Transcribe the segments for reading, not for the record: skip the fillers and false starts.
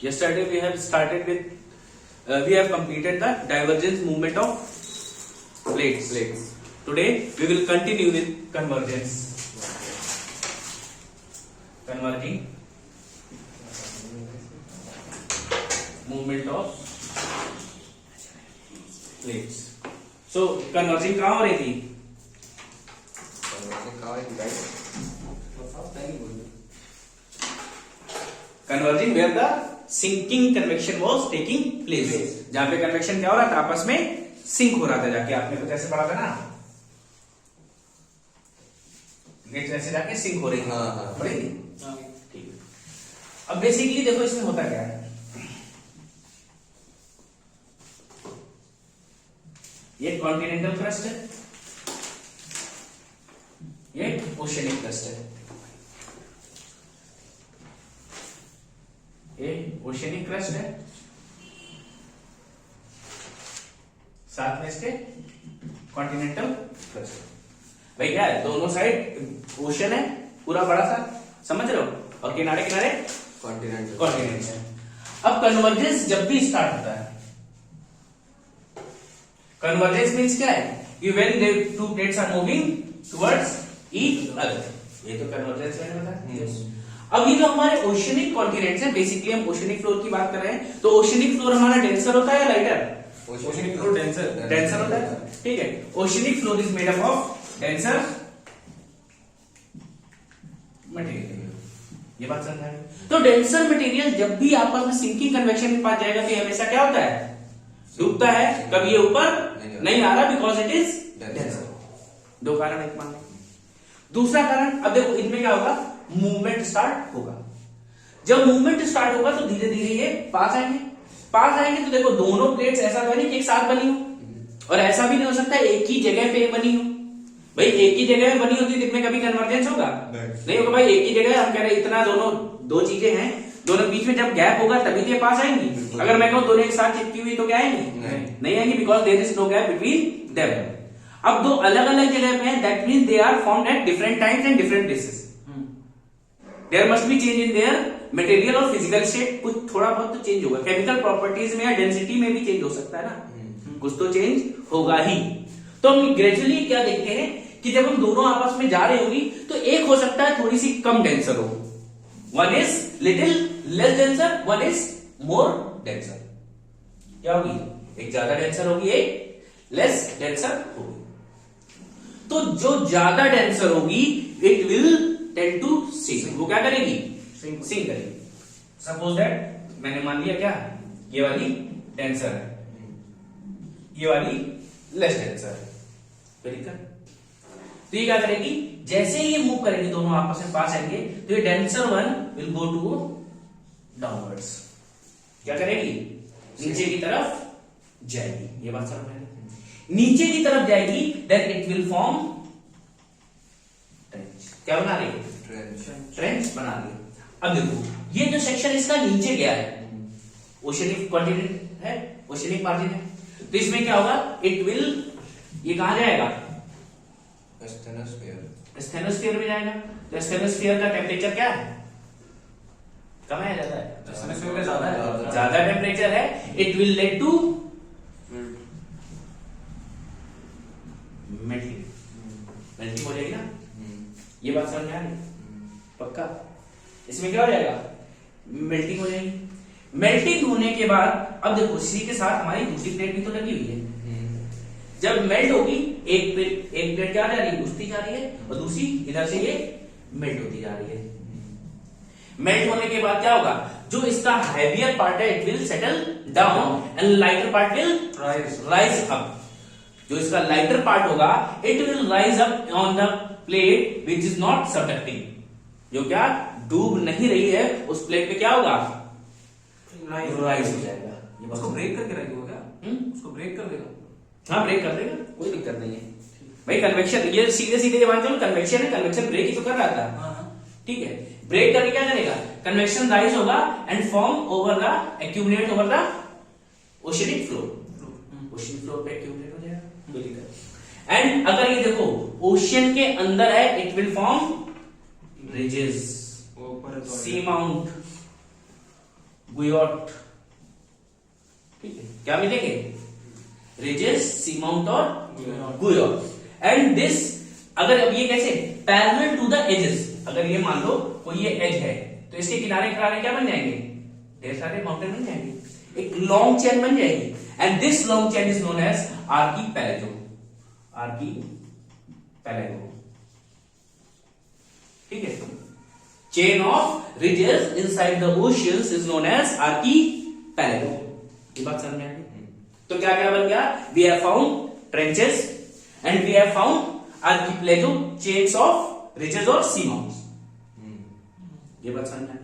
Yesterday we have started with we have completed the divergence movement of plates. Today we will continue with convergence. Converging movement of plates. So converging कहाँ हो रही थी? Converging where the sinking convection was taking place. जहाँ पे convection क्या हो रहा था? आपस में सिंक हो रहा था जाके. आपने कुछ ऐसे पढ़ा था ना? ऐसे जाके सिंक हो रही है. पढ़ी थी? ठीक है. अब बेसिकली देखो इसमें होता क्या है. ये कॉन्टिनेंटल क्रस्ट है, ये ओशियनिक क्रस्ट है. ये ओशियनिक क्रस्ट है, साथ में इसके कॉन्टिनेंटल क्रस्ट है. भाई क्या है, दोनों साइड ओशन है पूरा बड़ा सा, समझ रहे हो, और किनारे किनारे कॉन्टिनेंट है. अब कन्वर्जेंस जब भी स्टार्ट होता है, कन्वर्जेंस मींस क्या है कि when they two plates are moving towards each other. ये तो कन्वर्जेंस मैंने बताया. अब ये जो हमारे ओशियनिक कॉन्टिनेंट्स हैं, बेसिकली हम ओशियनिक फ्लोर की बात कर रहे हैं, तो ओशियनिक फ्लोर हमारा डेंसर होता है या लाइटर? ओशियनिक फ्लोर डेंसर होता है. ठीक है. Oceanic floor is made up of denser material. ये बात समझ में. तो डेंसर मटेरियल जब भी आपस में सिंकिंग कन्वेक्शन के पास जाएगा तो ये हमेशा क्या होता है, डूबता है. कभी ये ऊपर नहीं आ रहा बिकॉज इट इज डेंसर. दो कारण एक मान. दूसरा कारण, अब देखो इनमें क्या होगा, मूवमेंट स्टार्ट होगा. जब मूवमेंट स्टार्ट होगा तो धीरे धीरे ये पास आएंगे तो देखो दोनों प्लेट्स ऐसा तो नहीं कि एक साथ बनी हो, और ऐसा भी नहीं हो सकता एक ही जगह पे बनी हो. भाई एक ही जगह बनी होती तो इनमें कभी कन्वर्जेंस होगा नहीं होगा. भाई एक ही जगह हम कह रहे इतना दोनों दो चीजें हैं, दोनों बीच में जब गैप होगा तभी तो ये पास आएंगी. अगर मैं कहूं दोनों एक साथ चिपकी हुई तो क्या आएंगी? नहीं आएंगी, because there is no gap between them. अब दो अलग अलग जगह पे हैं, that means they are formed at different times and different places. There must be change in their material और फिजिकल स्टेट. कुछ थोड़ा बहुत तो चेंज होगा, केमिकल प्रॉपर्टीज में या डेंसिटी में भी चेंज हो सकता है ना, कुछ तो चेंज होगा ही. तो हम ग्रेजुअली क्या देखते हैं कि जब हम दोनों आपस में जा रही होगी तो एक हो सकता है थोड़ी सी कम डेंसर हो, one is little less denser, one is more denser. क्या होगी, एक ज्यादा डेंसर होगी, एक लेस डेंसर होगी. तो जो ज्यादा डेंसर होगी it will tend to sink. वो क्या करेगी, सिंक करेगी. सपोज दैट मैंने मान लिया क्या, ये वाली डेंसर है, ये वाली लेस डेंसर है. ठीक है. तो ये क्या करेगी, जैसे ही ये मूव करेगी दोनों आपस में पास आएंगे तो ये denser one will go to downwards. क्या करेगी, नीचे की तरफ जाएगी. ये बात समझ में, नीचे की तरफ जाएगी then it will form trench. क्या बना रही है, ट्रेंच बना रही है. अब देखो ये जो सेक्शन इसका नीचे गया है, ओशियनिक कॉन्टिनेंट है, ओशियनिक मार्जिन है, तो इसमें क्या होगा, इट विल, ये कहां जाएगा, स्टेनोस्फीयर में जाएगा. तो स्टेनोस्फीयर का टेम्परेचर क्या है, कम है ज्यादा है, स्टेनोस्फीयर का ज्यादा टेम्परेचर है. It will lead to melting हो जाएगी ना. ये बात समझ में आ रही पक्का. इसमें क्या हो जाएगा, मेल्टिंग हो जाएगी. मेल्टिंग होने के बाद अब देखो इसी के साथ हमारी दूसरी प्लेट भी तो लगी हुई है. जब मेल्ट होगी एक प्लेट क्या जा रही है, घुसती जा रही है, और दूसरी इधर से ये मेल्ट होती जा रही है. मेल्ट होने के बाद क्या होगा, जो इसका हैवियर पार्ट है it will settle down and lighter part will rise up. जो इसका लाइटर पार्ट होगा it will rise up on the plate which is not subducting. जो क्या डूब नहीं रही है उस प्लेट पे क्या होगा, राइज हो जाएगा. उसको ब्रेक करके रखेगा क्या, उसको ब्रेक कर देगा. हाँ ब्रेक कर देगा, कोई दिक्कत नहीं है भाई. कन्वेक्शन ये सीधे मान चलो कन्वेक्शन है, कन्वेक्शन ब्रेक ही तो कर रहा था. ठीक है. ब्रेक करके क्या करेगा, कन्वेक्शन राइज होगा and form over the accumulate over the oceanic floor. Ocean floor पे एक्यूमुलेट हो जाएगा, कोई दिक्कत. एंड अगर ये देखो ओशियन के अंदर है it will form ridges, seamount guyot, ठीक है, क्या मिलेंगे? रिजेस, सीमाउंट और गुयोट। एंड दिस, अगर अब ये कैसे पैरेलल टू द एजेस, अगर ये मान लो कोई ये एज है तो इसके किनारे किनारे क्या बन जाएंगे? ढेर सारे माउंटेन बन जाएंगे, एक लॉन्ग चेन बन जाएगी। And this long chain is known as archipelago, archipelago, ठीक है। Chain of ridges inside the oceans is known as archipelago. ये बात समझ में आ गई? तो क्या क्या बन गया? We have found trenches and we have found archipelago, chains of ridges और सी माउंट्स। ये बात समझ में आ गई?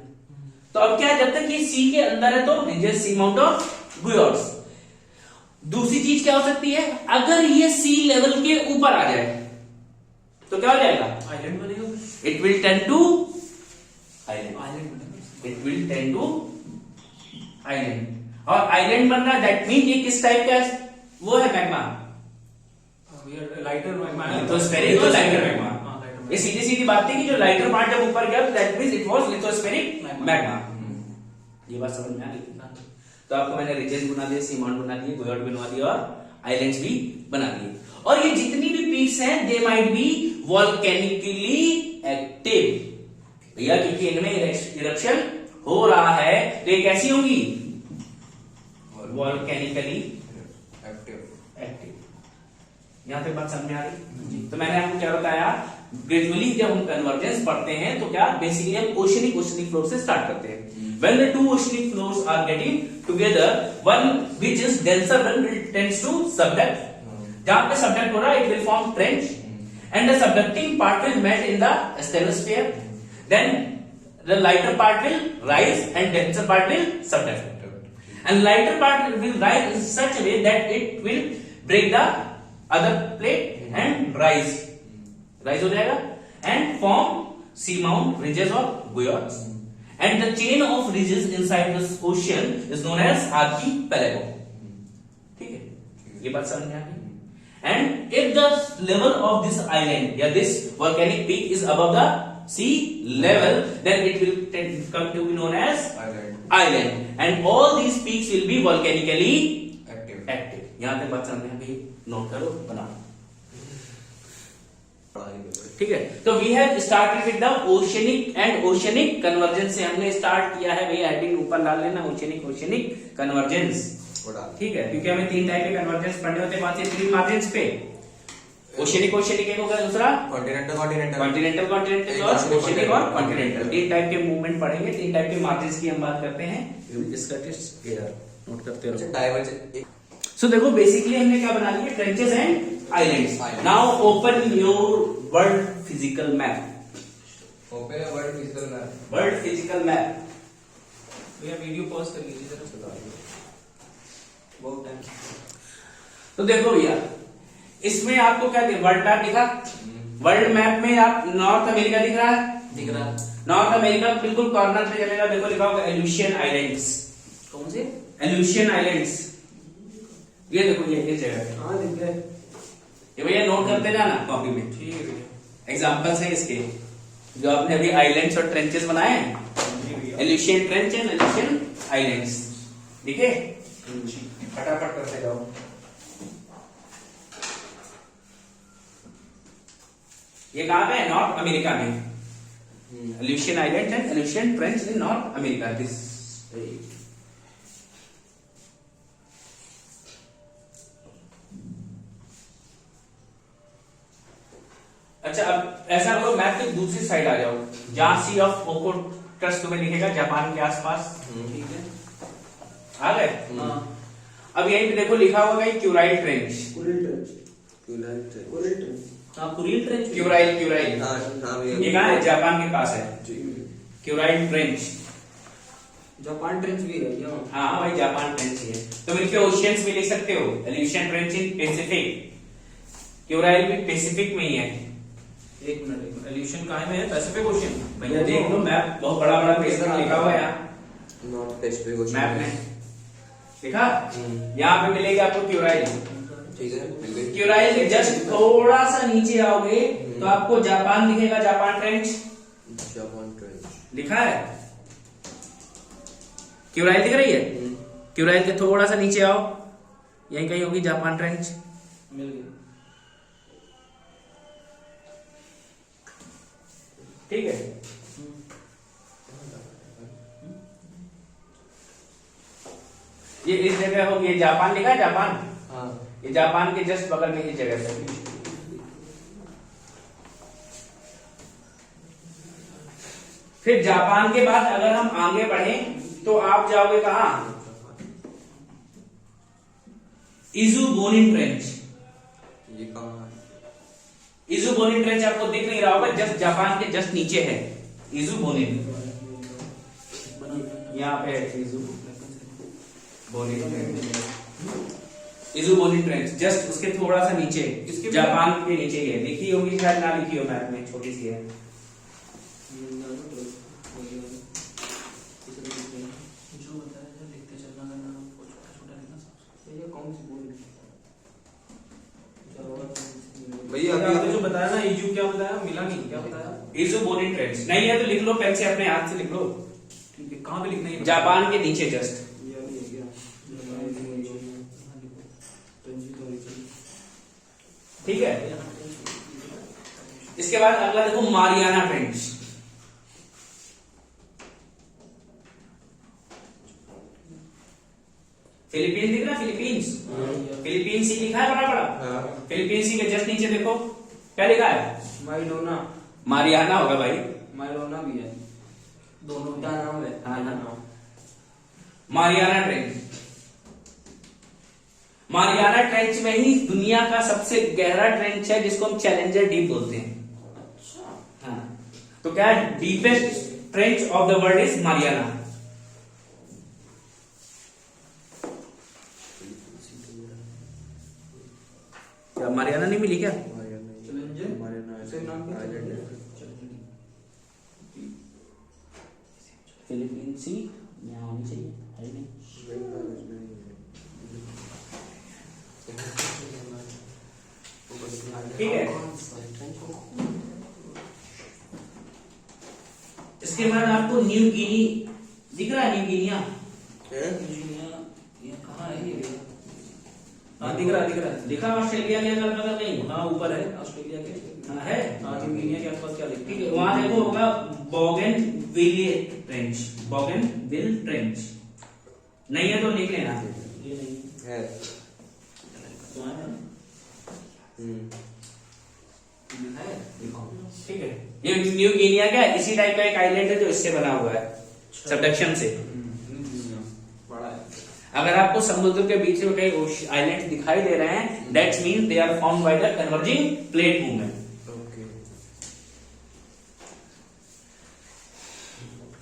तो अब क्या, जब तक ये सी के अंदर है तो रिजेस, सी माउंट और गुयोट्स। दूसरी चीज क्या हो सकती है? अगर ये सी लेवल के ऊपर आ जाए तो क्या हो जाएगा? आइलैंड बनेगा, it will tend to island, island बनेगा। It will tend to island. और आइलैंड बन रहा, दैट मीन ये किस टाइप का वो है? मैग्मा, लाइटर मैग्मा, लिथोस्फेरिक और लाइटर मैग्मा। ये सीधी सीधी बात है कि जो लाइटर पार्ट जब ऊपर गया that means it was lithospheric magma. ये बात समझ में आ गई? तो आपको मैंने रिजेस बना दिए, सी माउंट बना दिए, गुयोट बनवा दिए और आइलैंड्स भी बना दिए। और ये जितनी भी पीक्स हैं दे माइट बी वॉल्केनिकली एक्टिव भैया, क्योंकि इनमें इरप्शन हो रहा है तो ये कैसी होंगी? वॉल्केनिकली एक्टिव। यहां तक बात समझ में आ रही? तो मैंने आपको क्या बताया, ग्रेजुअली जब हम कन्वर्जेंस पढ़ते हैं तो क्या बेसिकली हम ओशनिक फ्लोर से स्टार्ट करते हैं। When the two oceanic floors are getting together, one which is denser one will tends to subduct. जहां पे subduct हो रहा है, it will form trench, and the subducting part will melt in the asthenosphere. Then the lighter part will rise, and denser part will subduct. And lighter part will rise in such a way that it will break the other plate and rise हो जाएगा and form seamount, ridges और guyots. And the chain of ridges inside this ocean is known as archipelago. ठीक है, ये बात समझ में आ गई? And if the level of this island या this volcanic peak is above the sea level, then it will come to be known as island. And all these peaks will be volcanically active. यहां तक बात समझ में आ गई? Note करो, बनाओ, ठीक है। तो we have started with the oceanic and oceanic convergence से हमने स्टार्ट किया है भैया। हेडिंग ऊपर डाल लेना, ओशनिक कन्वर्जेंस, ठीक है, क्योंकि हमें तीन टाइप के कन्वर्जेंस पढ़ने होते हैं। वहां से 3 मार्जिन्स पे ओशनिक एक होगा, दूसरा कॉन्टिनेंटल और ओशनिक और कॉन्टिनेंटल। 3 टाइप के मूवमेंट पढ़ेंगे, 3 टाइप के मार्जिन्स की हम बात करते हैं। इसका टेस्ट नोट करते रहो। सो देखो बेसिकली हमने क्या बना लिया, trenches and islands. Now open your world physical map. World physical map. भैया वीडियो पॉज कर लीजिए जरा, बहुत टाइम। तो देखो भैया, इसमें आपको क्या वर्ल्ड मैप दिखा? वर्ल्ड मैप में आप नॉर्थ अमेरिका दिख रहा है? दिख रहा है। नॉर्थ अमेरिका बिल्कुल कॉर्नर पे चलेगा, देखो लिखा होगा एल्यूशियन आइलैंड्स। कौन से? एल्यूशियन आइलैंड्स। ये देखो ये जगह, हाँ दिख गए। ये भैया नोट करते जाना कॉपी में। ठीक है भैया, एग्जांपल्स हैं इसके जो आपने अभी आइलैंड्स और ट्रेंचेस बनाए हैं। एल्यूशियन ट्रेंच एंड एल्यूशियन आइलैंड्स, ठीक है, फटाफट करते जाओ। ये कहां पे है? नॉर्थ अमेरिका में। Aleutian island and Aleutian trench in North America. This अच्छा, अब ऐसा करो मैप की दूसरी साइड आ जाओ, जहां सी ऑफ ओकोटस तुम्हें दिखेगा जापान के आसपास, ठीक है, आ गए? अब यहीं पे देखो लिखा होगा क्यूराइल ट्रेंच। हाँ कुरिल ट्रेंच, क्यूराइल ये कहाँ है? जापान के पास है। क्यूराइल ट्रेंच, जापान ट्रेंच भी है। हाँ भाई जापान ट्रेंच ही है। तो इनके ओशियंस भी लिख सकते हो, एल्यूशियन ट्रेंच इन पैसिफिक, क्यूराइल भी पैसिफिक में ही है। एक मिनट, एल्यूशियन कहाँ में है? Pacific ocean. भैया देख लो मैप, बहुत बड़ा बड़ा पेज में लिखा हुआ है यहाँ नॉर्थ पैसिफिक ओशन मैप में देखा। यहाँ पे मिलेगा आपको क्यूराइल। ठीक है, मिल गई। क्यूराइल के जस्ट थोड़ा सा नीचे आओगे तो आपको जापान दिखेगा, जापान ट्रेंच जापान ट्रेंच लिखा है। क्यूराइल दिख रही है? क्यूराइल के थोड़ा सा नीचे आओ, यहीं कहीं होगी जापान ट्रेंच। मिल गई। ठीक है, ये इस जगह होगी, ये जापान लिखा है, जापान। हाँ ये जापान के जस्ट बगल में इस जगह पे। फिर जापान के बाद अगर हम आगे बढ़े तो आप जाओगे कहां? इजुबोनिन ट्रेंच। ये कहाँ है? इजुबोनिन ट्रेंच आपको दिख नहीं रहा होगा, जस्ट जापान के जस्ट नीचे है इजुबोनिन। यहाँ पे है इजुबोनिन ट्रेंच, जस्ट उसके थोड़ा सा नीचे, इसके जापान के नीचे ही है। लिखी होगी शायद, ना लिखी हो मैप में, छोटी सी है। जो बताया लिखते चलना, छोटा छोटा लिखना सबसे। ये कौन सी बोल भैया आपने अभी जो बताया ना, इजू क्या बताया, मिला नहीं, क्या बताया? इजुबोनिन ट्रेंच नहीं है तो लिख लो पेन से, अपने हाथ से लिख लो। ठीक है, कहाँ पे लिखना है? जापान के नीचे जस्ट। ठीक है, इसके बाद अगला देखो मारियाना ट्रेंच। फिलीपींस दिख रहा है? फिलीपींस, फिलीपींस ही लिखा है बड़ा बड़ा। हाँ फिलीपींस के जस्ट नीचे देखो क्या लिखा है? माइलोना। मारियाना होगा भाई। माइलोना भी है, दोनों का नाम है। हाँ, हाँ। मारियाना ट्रेंच, मारियाना ट्रेंच में ही दुनिया का सबसे गहरा ट्रेंच है, जिसको हम चैलेंजर डीप बोलते हैं। हाँ, तो क्या है? Deepest trench of the world is Mariana. क्या मारियाना नहीं मिली क्या? फिलीपींस ही यहाँ होनी चाहिए, है नहीं? ठीक है, इसके बाद आपको न्यू गिनी दिख रहा है? न्यू गिनिया ये कहाँ है ये? हाँ दिख रहा है। लिखा ऑस्ट्रेलिया के अगल बगल नहीं? हाँ ऊपर है, ऑस्ट्रेलिया के। हाँ है। हाँ, न्यू गिनिया के आसपास क्या लिखा ठीक है, वहां देखो होगा बोगनविले ट्रेंच। बोगनविल ट्रेंच नहीं है तो लिख लेना। ये नहीं है। तो है लिखा है, लिखो। ठीक है, ये न्यू गिनिया क्या है? इसी टाइप का एक आइलैंड है जो इससे बना हुआ है, सबडक्शन से। बड़ा है। अगर आपको समुद्र के बीच में कई आइलैंड दिखाई दे रहे हैं, that's mean they are formed by the converging plate movement. Okay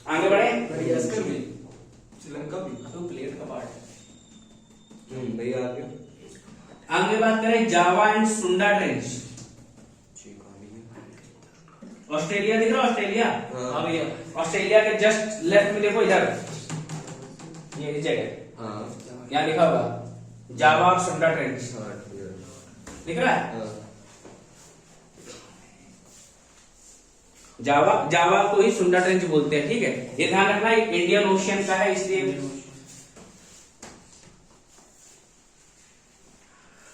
आगे बढ़े। मडागास्कर भी, श्रीलंका भी तो प्लेट का पार्ट है। भैया आगे आगे बात करें जावा एंड सुंडा ट्रेंच। ऑस्ट्रेलिया दिख रहा है? ऑस्ट्रेलिया, हाँ भैया, ऑस्ट्रेलिया के जस्ट लेफ्ट में देखो, इधर ये इस जगह हाँ यहाँ लिखा होगा जावा और सुंडा ट्रेंच, दिख रहा है? जावा को ही सुंडा ट्रेंच बोलते हैं। ठीक है, ये ध्यान रखना, इंडियन ओशियन का है, इसलिए।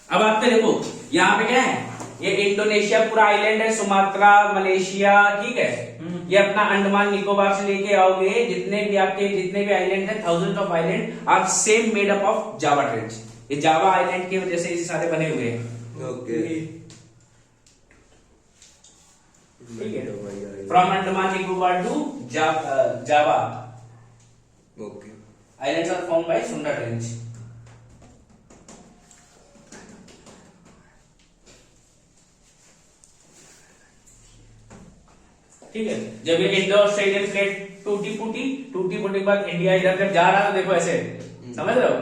अब आप देखो यहाँ पे क्या है? ये इंडोनेशिया पूरा आइलैंड है, सुमात्रा, मलेशिया। ठीक है, ये अपना अंडमान निकोबार से लेके आओगे, जितने भी आइलैंड है, thousand of island are same made up of Java trench. ये जावा आइलैंड की वजह से ये सारे बने हुए हैं। ओके ठीक है, from Andaman Nicobar to Java okay islands are formed by Sunda trench. ठीक है, जब ये इंडो ऑस्ट्रेलियन प्लेट टूटी फूटी के बाद इंडिया इधर जब जा रहा था, देखो ऐसे, समझ रहे हो?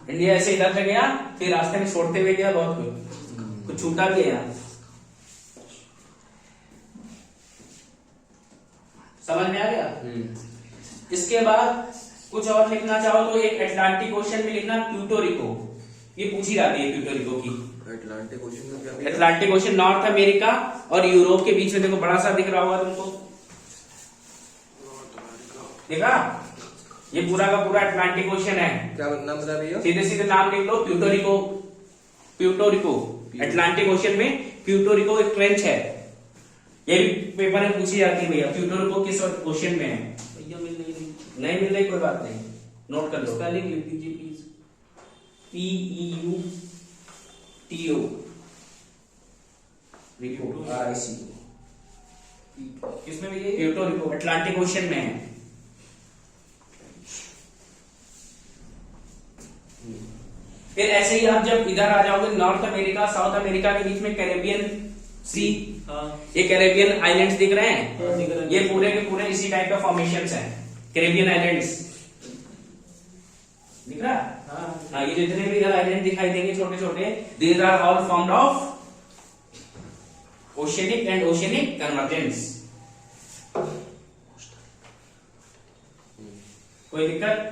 इंडिया ऐसे इधर से गया, फिर रास्ते में छोड़ते हुए गया, बहुत कुछ छूटा भी है यहाँ। समझ में आ गया? इसके बाद कुछ और लिखना चाहो तो एक अटलांटिक ओशन में लिखना प्यूटोरिको। ये पूछी जाती है प्यूटोरिको की। अटलांटिक ओशन का क्या? अटलांटिक ओशन नॉर्थ अमेरिका और यूरोप के बीच में, देखो बड़ा सा दिख रहा होगा तुमको, देखा? ये पूरा का पूरा अटलांटिक ओशन है। क्या नाम बता भैया? सीधे सीधे नाम लिख लो, प्यूटोरिको। प्यूटोरिको अटलांटिक ओशन में प्यूटोरिको एक ट्रेंच है। ये भी पेपर में पूछी जाती है भैया, प्यूटोरिको किस ओशन में है? भैया मिल नहीं मिल रही, कोई बात नहीं, नोट कर लो। स्पेलिंग लिख दीजिए प्लीज। PEUTO RIICO RIC। किसमें भैया? प्यूटोरिको अटलांटिक ओशन में है। फिर ऐसे ही आप जब इधर आ जाओगे नॉर्थ अमेरिका साउथ अमेरिका के बीच में कैरेबियन सी, ये कैरेबियन आइलैंड्स दिख रहे हैं, दिख रहे हैं। ये पूरे के पूरे इसी टाइप का फॉर्मेशंस हैं, कैरेबियन आइलैंड्स दिख रहा है? हाँ, ये जितने भी इधर आइलैंड दिखाई देंगे छोटे छोटे, these are all formed of oceanic and oceanic convergence. कोई दिक्कत?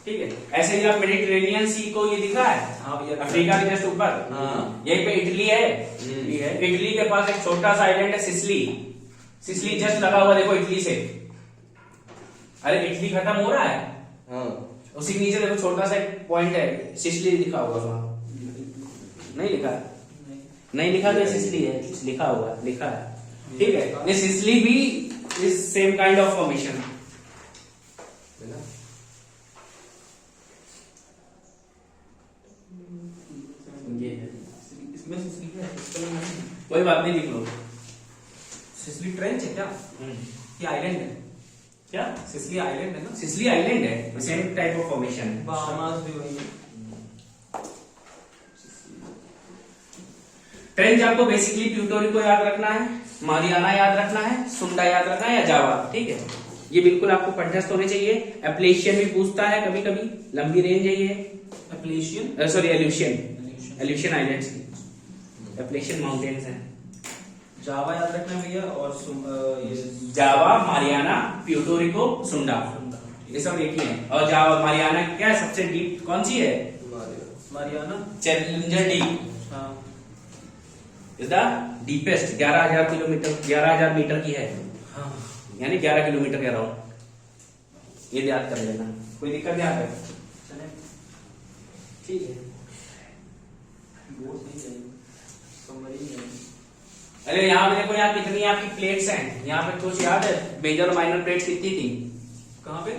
ठीक है, ऐसे ही आप मेडिटेरेनियन सी को, ये दिख रहा है हाँ भैया, अफ्रीका के जस्ट ऊपर, हाँ। यहीं पे इटली है। इटली के पास एक छोटा सा आइलैंड है सिसिली। सिसिली जस्ट लगा हुआ देखो इटली से। अरे इटली खत्म हो रहा है, हाँ उसी के नीचे देखो छोटा सा एक पॉइंट है, सिसिली लिखा होगा वहां। नहीं लिखा? नहीं लिखा तो सिसिली है, लिखा होगा, लिखा है। ठीक है, ये सिसिली भी is same kind of formation. ये है, इसमें सिसली है, स्पेलिंग नहीं। कोई बात नहीं, लिख लो। सिसली ट्रेंच है क्या? ये आइलैंड है क्या? सिसली आइलैंड है ना? सिसिली आइलैंड है, सेम टाइप ऑफ फॉर्मेशन है। बहामास भी वही है। ट्रेंच आपको बेसिकली प्यूटोरिको याद रखना है, मारियाना याद रखना है, सुंडा याद रखना है, या जावा। ठीक है, ये बिल्कुल आपको कंठस्थ होने चाहिए। एप्लेशियन भी पूछता है कभी कभी, लंबी रेंज है ये। एप्लेशियन, सॉरी एल्यूशियन, एल्यूशियन आइलैंड्स की, एप्लेशियन माउंटेन्स हैं। जावा याद रखना है भैया, और ये जावा, मारियाना, प्यूटोरिको, सुंडा, ये सब एक ही है। और जावा मारियाना क्या है, सबसे डीप कौन सी है? मारियाना। चैलेंजर डीप हाँ is the deepest, 11,000 kilometre, 11,000 metre की है, हाँ। यानी 11 किलोमीटर कह रहा हूं, ये याद कर लेना। कोई दिक्कत यहाँ पे? चले ठीक है। बोर्ड नहीं जाएगी, समझ ही नहीं। अरे यहाँ पे देखो, यहाँ कितनी आपकी प्लेट्स हैं, यहाँ पे कुछ याद है? मेजर और माइनर प्लेट्स कितनी थी? कहाँ पे?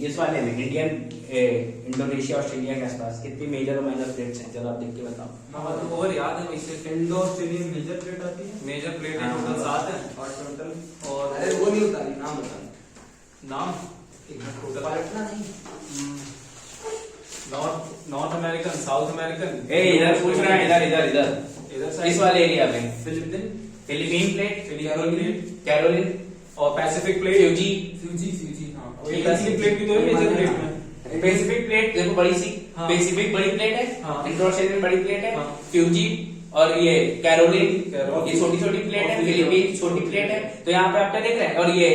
इस वाले में, इंडोनेशिया ऑस्ट्रेलिया के आसपास कितनी मेजर और माइनर प्लेट्स हैं, जरा आप देख के बताओ। हाँ तो और याद है वैसे, इंडो ऑस्ट्रेलियन मेजर प्लेट आती है, मेजर प्लेट हाँ। टोटल 7 है, और टोटल और अरे वो नहीं उतारी, नाम बताना। नाम एक मिनट, टोटल पलटना नहीं। North American, south American. इधर पूछ रहा है, इधर इधर इधर इधर इस वाले एरिया में। Philippine, Philippine plate, Caroline, Caroline और पैसिफिक प्लेट, फ्यूजी। फ्यूजी हाँ। और ये पैसिफिक प्लेट भी तो है मेजर प्लेट में। पैसिफिक प्लेट देखो बड़ी सी, हाँ। पैसिफिक बड़ी प्लेट है, हाँ। इंडो ऑस्ट्रेलियन बड़ी प्लेट है, हाँ। फ्यूजी और ये कैरोलिन, कैरोलिन। ये छोटी छोटी प्लेट है, और फिलीपीन छोटी प्लेट है। तो यहाँ पे आपका देख रहे हैं, और ये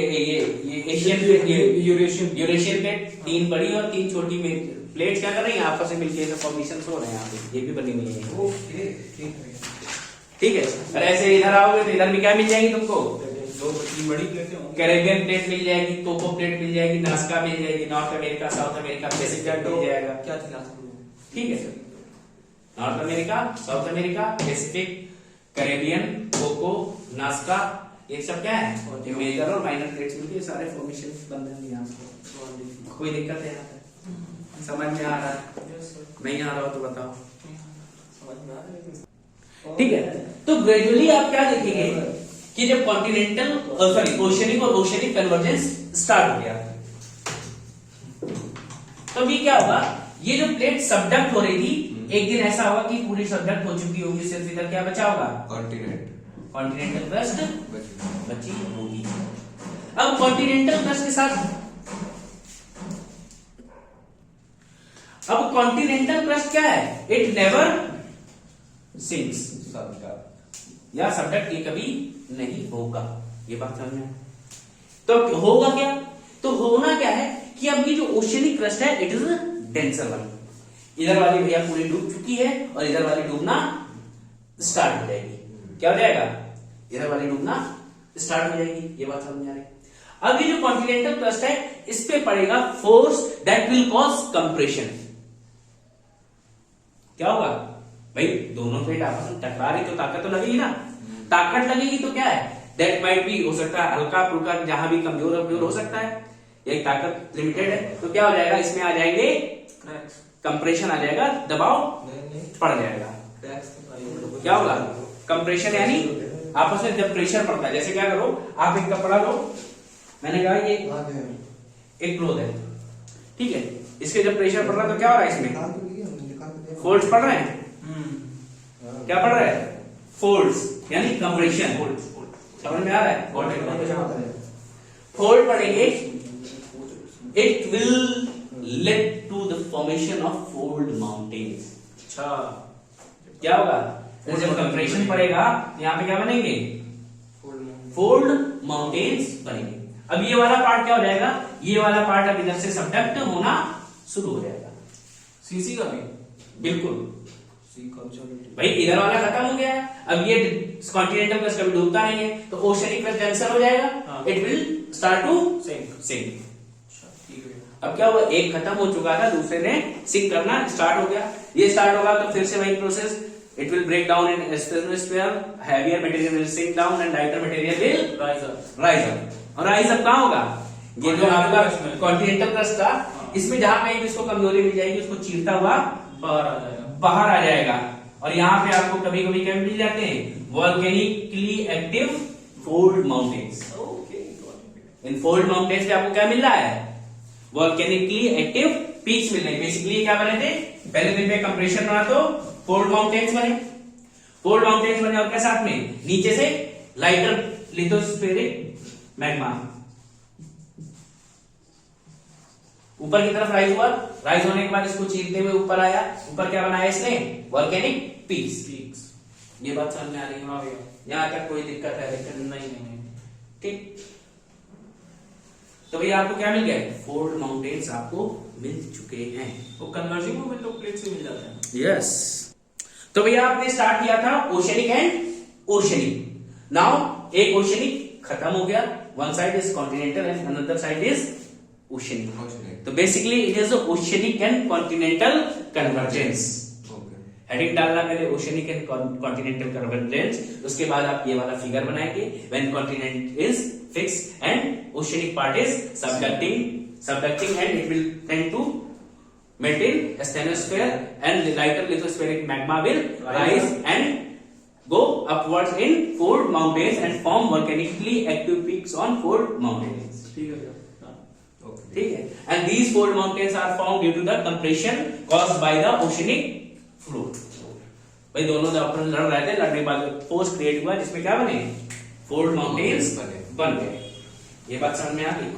एशियन प्लेट, ये यूरेशियन प्लेट, 3 बड़ी और 3 छोटी प्लेट क्या कर रही है, आपस में मिलकर फॉर्मेशन हो रहे हैं यहाँ पे, ये भी बनी हुई है। ओके, ठीक है। ठीक है, और ऐसे इधर आओगे तो इधर भी क्या मिल जाएगी तुमको? 2-3 बड़ी प्लेटें होंगी। कैरेबियन प्लेट मिल जाएगी, टोको प्लेट मिल जाएगी, नास्का मिल जाएगी, North America, South America, Pacific मिल जाएगा। क्या थी लास्ट में? ठीक है, North America, South America, Pacific, Caribbean, Cocos, Nazca, ये सब क्या है? ये मेजर और माइनर प्लेट्स मिलती है, सारे फॉर्मेशन बन रहे हैं यहाँ पे। कोई दिक्कत है यहाँ पे? समझ में आ रहा है? नहीं आ रहा हो तो बताओ। समझ में आ रहा है। ठीक है, तो ग्रेजुअली आप क्या देखेंगे कि जब कॉन्टिनेंटल सॉरी ओशनिक और ओशनिक कन्वर्जेंस स्टार्ट हो गया, तो ये क्या होगा, ये जो प्लेट सबडक्ट हो रही थी, एक दिन ऐसा होगा कि पूरी सबडक्ट हो चुकी होगी, सिर्फ इधर क्या बचा होगा? कॉन्टिनेंटल क्रस्ट बची होगी। अब कॉन्टिनेंटल क्रस्ट के साथ, अब कॉन्टिनेंटल क्रस्ट क्या है? इट नेवर सिंक्स, या सबडक्ट ये कभी नहीं होगा। ये बात समझ में? तो होगा क्या? तो होना क्या है कि अब ये जो ओशियनिक क्रस्ट है, इट इज डेंसर वन, इधर वाली भैया पूरी डूब चुकी है और इधर वाली डूबना स्टार्ट हो जाएगी। क्या हो जाएगा? इधर वाली डूबना स्टार्ट हो जाएगी। ये बात समझ आ रही है? अब ये जो कॉन्टिनेंटल क्रस्ट है इस पे पड़ेगा force that will cause compression. क्या होगा भाई? दोनों प्लेट आपस में टकरा रही तो ताकत तो लगेगी ना। ताकत लगेगी तो क्या है? दैट माइट बी, हो सकता है हल्का फुल्का, जहां भी कमजोर हो सकता है। एक ताकत लिमिटेड है तो क्या हो जाएगा? इसमें आ जाएंगे कंप्रेशन, आ जाएगा, दबाव पड़ जाएगा। क्या होगा? कंप्रेशन यानी आपस में जब प्रेशर पड़ता है, जैसे क्या करो आप एक कपड़ा लो, मैंने कहा ये एक क्लोथ है, ठीक है, इसके जब प्रेशर पड़ रहा है तो क्या हो रहा है? इसमें फोल्ड्स पड़ रहे हैं। क्या पड़ रहा है? फोल्ड्स यानी कंप्रेशन। समझ में आ रहा है? फोल्ड पड़ेंगे, it will lead to the formation of fold mountains. अच्छा, क्या होगा? जब कंप्रेशन पड़ेगा यहाँ पे क्या बनेंगे? फोल्ड माउंटेन्स बनेंगे। अब ये वाला पार्ट क्या हो जाएगा? ये वाला पार्ट अब इधर से सबडक्ट होना शुरू हो जाएगा। सीसी का भी बिल्कुल भाई, इधर वाला खत्म हो गया है। अब ये कॉन्टिनेंटल क्रस्ट कभी डूबता नहीं है तो ओशनिक क्रस्ट कैंसर हो जाएगा। It will start to sink. अब क्या हुआ? एक खत्म हो चुका था, दूसरे ने सिंक करना स्टार्ट हो गया। ये स्टार्ट होगा तो फिर से वही process, it will break down in stratosphere, heavier material will sink down and lighter material will rise up. और राइज अप कहां होगा? ये जो आपका कॉन्टिनेंटल क्रस्ट था, इसमें जहां कहीं भी इसको कमजोरी मिल जाएगी उसको चीरता हुआ बाहर आ जाएगा। और यहाँ पे आपको कभी कभी क्या मिल जाते हैं? वॉल्केनिकली एक्टिव फोल्ड माउंटेन्स। इन फोल्ड माउंटेन्स पे आपको क्या मिल रहा है? वॉल्केनिकली एक्टिव पीक्स मिल रहे हैं। बेसिकली क्या बने थे? पहले दिन में कंप्रेशन बना तो फोल्ड माउंटेन्स बने। फोल्ड माउंटेन्स बने और क्या साथ में? नीचे से लाइटर लिथोस्फेरिक मैग्मा ऊपर की तरफ राइज हुआ। राइज होने के बाद इसको चीरते हुए ऊपर आया। ऊपर क्या बनाया इसने? Volcanic peaks. ये बात समझ में आ रही है? यहाँ तक कोई दिक्कत है? नहीं। ठीक, तो भैया आपको क्या मिल गया? फोल्ड माउंटेन्स आपको मिल चुके हैं। वो कन्वर्जिंग मूवमेंट तो प्लेट से मिल जाते हैं। यस। तो भैया आपने स्टार्ट किया था ओशनिक एंड ओशनिक। नाउ एक ओशनिक खत्म हो गया, one side is continental and another side is oceanic. तो basically it is oceanic and continental convergence. Heading डालना पहले ओशनिक एंड कॉन्टिनेंटल कन्वर्जेंस, उसके बाद आप ये वाला फिगर बनाएंगे when continent is fixed and oceanic part is subducting and it will tend to melt in asthenosphere and the lighter lithospheric magma will rise and go upwards in fold mountains and form volcanically active peaks on fold mountains. ठीक है? And these fold mountains are formed due to the compression caused by the oceanic flow. भाई दोनों जब अपन लड़ रहे थे, लड़ने के बाद फोर्स क्रिएट हुआ जिसमें क्या बने? फोल्ड माउंटेन्स बन गए। ये बात समझ में आ गई?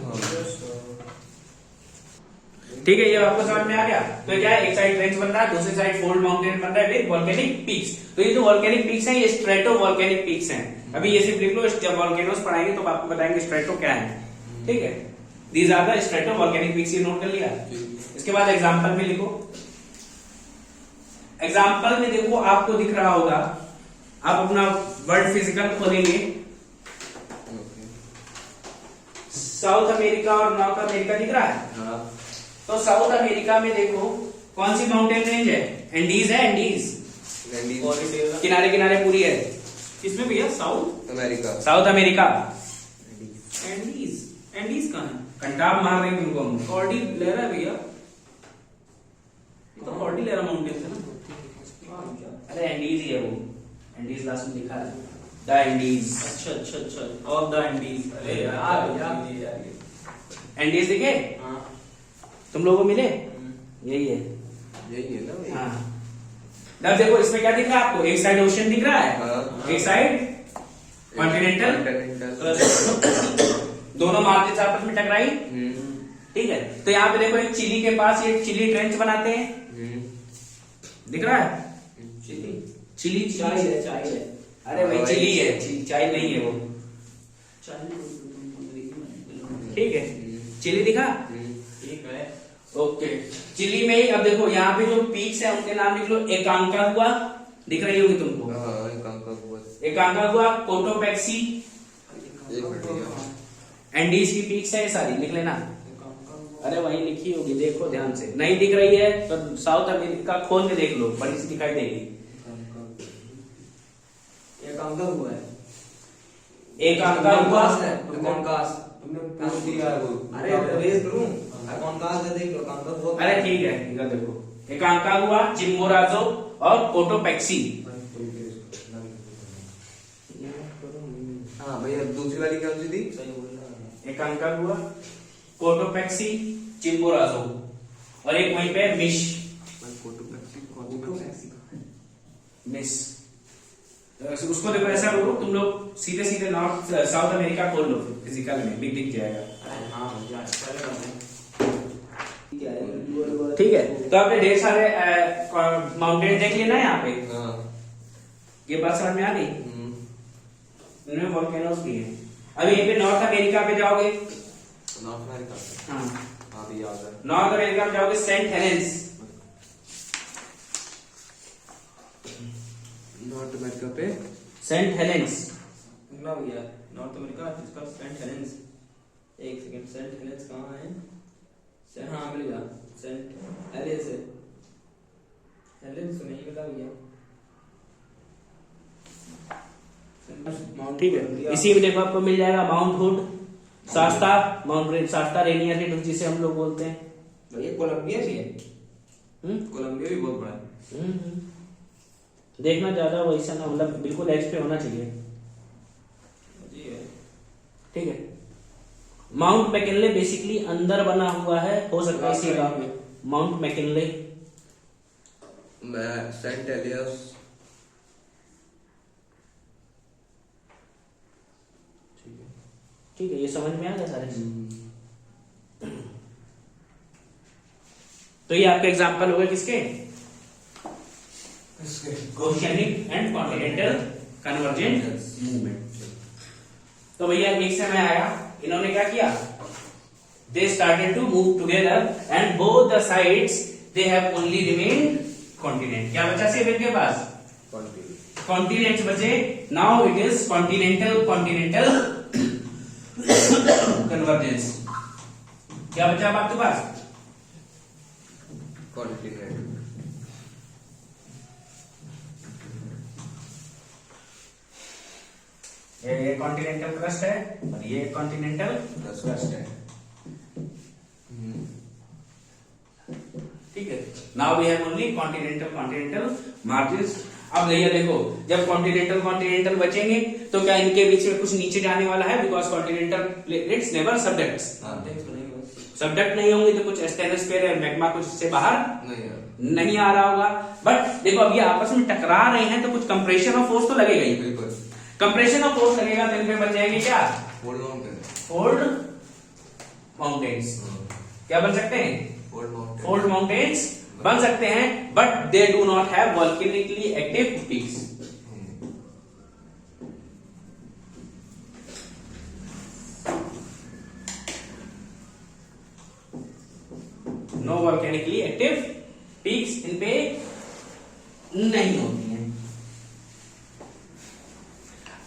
ठीक है, ये आपको समझ में आ गया? तो क्या है? एक साइड ट्रेंच बन रहा है, दूसरी साइड फोल्ड माउंटेन बन रहा है विद वॉल्केनिक पीक्स। तो ये जो वॉल्केनिक पीक्स हैं ये स्ट्रेटो वॉल्केनिक पीक्स हैं। अभी ये सिर्फ लिख लो, जब वॉल्केनोस पढ़ाएंगे तो आपको बताएंगे स्ट्रेटो क्या है। ठीक है, these are the stratovolcanic peaks. ये नोट कर लिया? इसके बाद एग्जाम्पल में लिखो। एग्जाम्पल में देखो आपको दिख रहा होगा, आप अपना वर्ल्ड फिजिकल खोलेंगे, साउथ अमेरिका और नॉर्थ अमेरिका दिख रहा है। तो साउथ अमेरिका में देखो कौन सी माउंटेन रेंज है? एंडीज है। एंडीज किनारे किनारे पूरी है। किसमें भैया? South America. South America. Andes कहाँ है? कंटाप मार रहे हैं तुमको हम। कॉर्डिलेरा है भैया, ये तो कॉर्डिलेरा माउंटेन है ना। अरे एंडीज ही है वो, एंडीज लास्ट में लिखा है द एंडीज। अच्छा ऑफ द एंडीज। अरे यार एंडीज दिखे? हाँ, तुम लोगों को मिले? यही है ना। हाँ, अब देखो इसमें क्या दिख रहा है आपको? एक साइड ओशन दिख रहा है, हाँ। एक साइड कॉन्टिनेंटल। दोनों मार्केट आपस में टकराई। ठीक है, तो यहाँ पे देखो एक चिली के पास ये चिली ट्रेंच बनाते हैं, दिख रहा है? चिली चाय है। अरे भाई चिली है, चाय नहीं है वो। ठीक है, चिली दिखा? ठीक है। ओके, चिली में ही अब देखो यहाँ पे जो पीक्स है उनके नाम लिख लो। एकांका हुआ, दिख रही होगी तुमको, हाँ एकांका हुआ। एकांका हुआ, कोटोपैक्सी, एक मिनट भैया। एंडीज की पीक्स है ये सारी, लिख लेना। अरे वही लिखी होगी, देखो ध्यान से। नहीं दिख रही है तो साउथ अमेरिका खोल के देख लो, बड़ी सी दिखाई देगी। एकांका हुआ है। एकांका हुआ, कॉन्कास तुमने पूछ दिया है वो। अरे रेस करूं, कॉन्कास है, देख लो एकांका हुआ। अरे ठीक है, इधर देखो। एकांका हुआ, चिम्बोराजो और कोटोपैक्सी। हाँ भैया, दूसरी वाली कौन सी थी? सही बोल रहा है। एकांका हुआ, कोटोपैक्सी, चिम्बोराजो और एक वहीं पे मिश, मिस। उसको देखो ऐसा करो तुम लोग, सीधे सीधे नॉर्थ साउथ अमेरिका खोल लो, फिजिकल में भी दिख जाएगा। अरे हाँ भैया, पहले बात है। ठीक है, तो आपने ढेर सारे माउंटेन देख लिया ना यहाँ पे, हाँ। ये बात समझ में आ गई। इनमें वोल्केनोस भी हैं। अभी यहीं पे नॉर्थ अमेरिका पे जाओगे, नॉर्थ अमेरिका। हाँ हाँ भी याद है। नॉर्थ अमेरिका में जाओगे, सेंट हेलेंस। नॉर्थ अमेरिका पे सेंट हेलेंस, ना भैया, नॉर्थ अमेरिका इसका सेंट हेलेंस। एक सेकंड, सेंट हेलेंस कहाँ है? हाँ मिल गया, सेंट हेलेंस है। हेलेंस नहीं मिला भैया। ठीक है, इसी में देखो आपको मिल जाएगा माउंट हुड, शास्ता, माउंट शास्ता रेनियर हिल जिसे हम लोग बोलते हैं। भैया कोलंबिया भी है। हम्म? कोलंबिया भी बहुत बड़ा है। देखना ज्यादा वैसा ना, मतलब बिल्कुल एज पे होना चाहिए। जी है। ठीक है, माउंट मैकिनले बेसिकली अंदर बना हुआ है, हो सकता है इसी गांव में। Mount McKinley, Saint Elias. ठीक है, ये समझ में आ गया सारे। तो ये आपके एग्जांपल हो गए किसके? Oceanic and continental convergent movement. तो भैया एक समय आया, इन्होंने क्या किया? They started to move together and both the sides they have only remained continent. क्या बचा सिर्फ इनके पास? कॉन्टिनेंट बचे। Now it is continental continental convergence. क्या बचा अब आपके पास? कॉन्टिनेंट। ये कॉन्टिनेंटल क्रस्ट है और ये कॉन्टिनेंटल क्रस्ट है। ठीक है, now we have only continental margins. अब भैया देखो, जब कॉन्टिनेंटल बचेंगे तो क्या इनके बीच में कुछ नीचे जाने वाला है? Because continental plates never subducts. Subduct नहीं होंगे तो कुछ स्टेनोस्फीयर और मैग्मा कुछ इससे बाहर नहीं आ रहा होगा। बट देखो, अब ये आपस में टकरा रहे हैं तो कुछ कंप्रेशन ऑफ फोर्स तो लगेगा ही। बिल्कुल, कंप्रेशन ऑफ फोर्स लगेगा तो इनमें बन जाएंगे क्या? Fold mountains. क्या बन सकते हैं? फोल्ड माउंटेन्स बन सकते हैं, but they do not have volcanically active peaks. No volcanically active peaks इन पे नहीं होती हैं।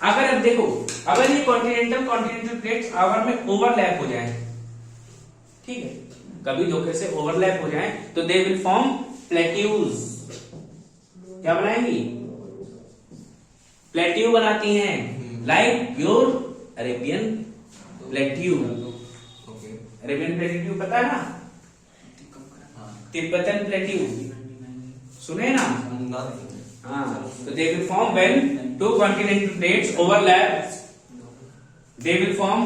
अगर अब देखो, अगर ये कॉन्टिनेंटल प्लेट्स आवर में ओवरलैप हो जाए, ठीक है, कभी धोखे से ओवरलैप हो जाए तो दे विल फॉर्म प्लेट्यूज। क्या बनाएंगी? प्लेट्यू बनाती हैं, like your Arabian plateau. Arabian plateau पता है ना? तिब्बतन प्लेट्यू सुने ना? हाँ, तो they will form when two continental plates overlap, they will form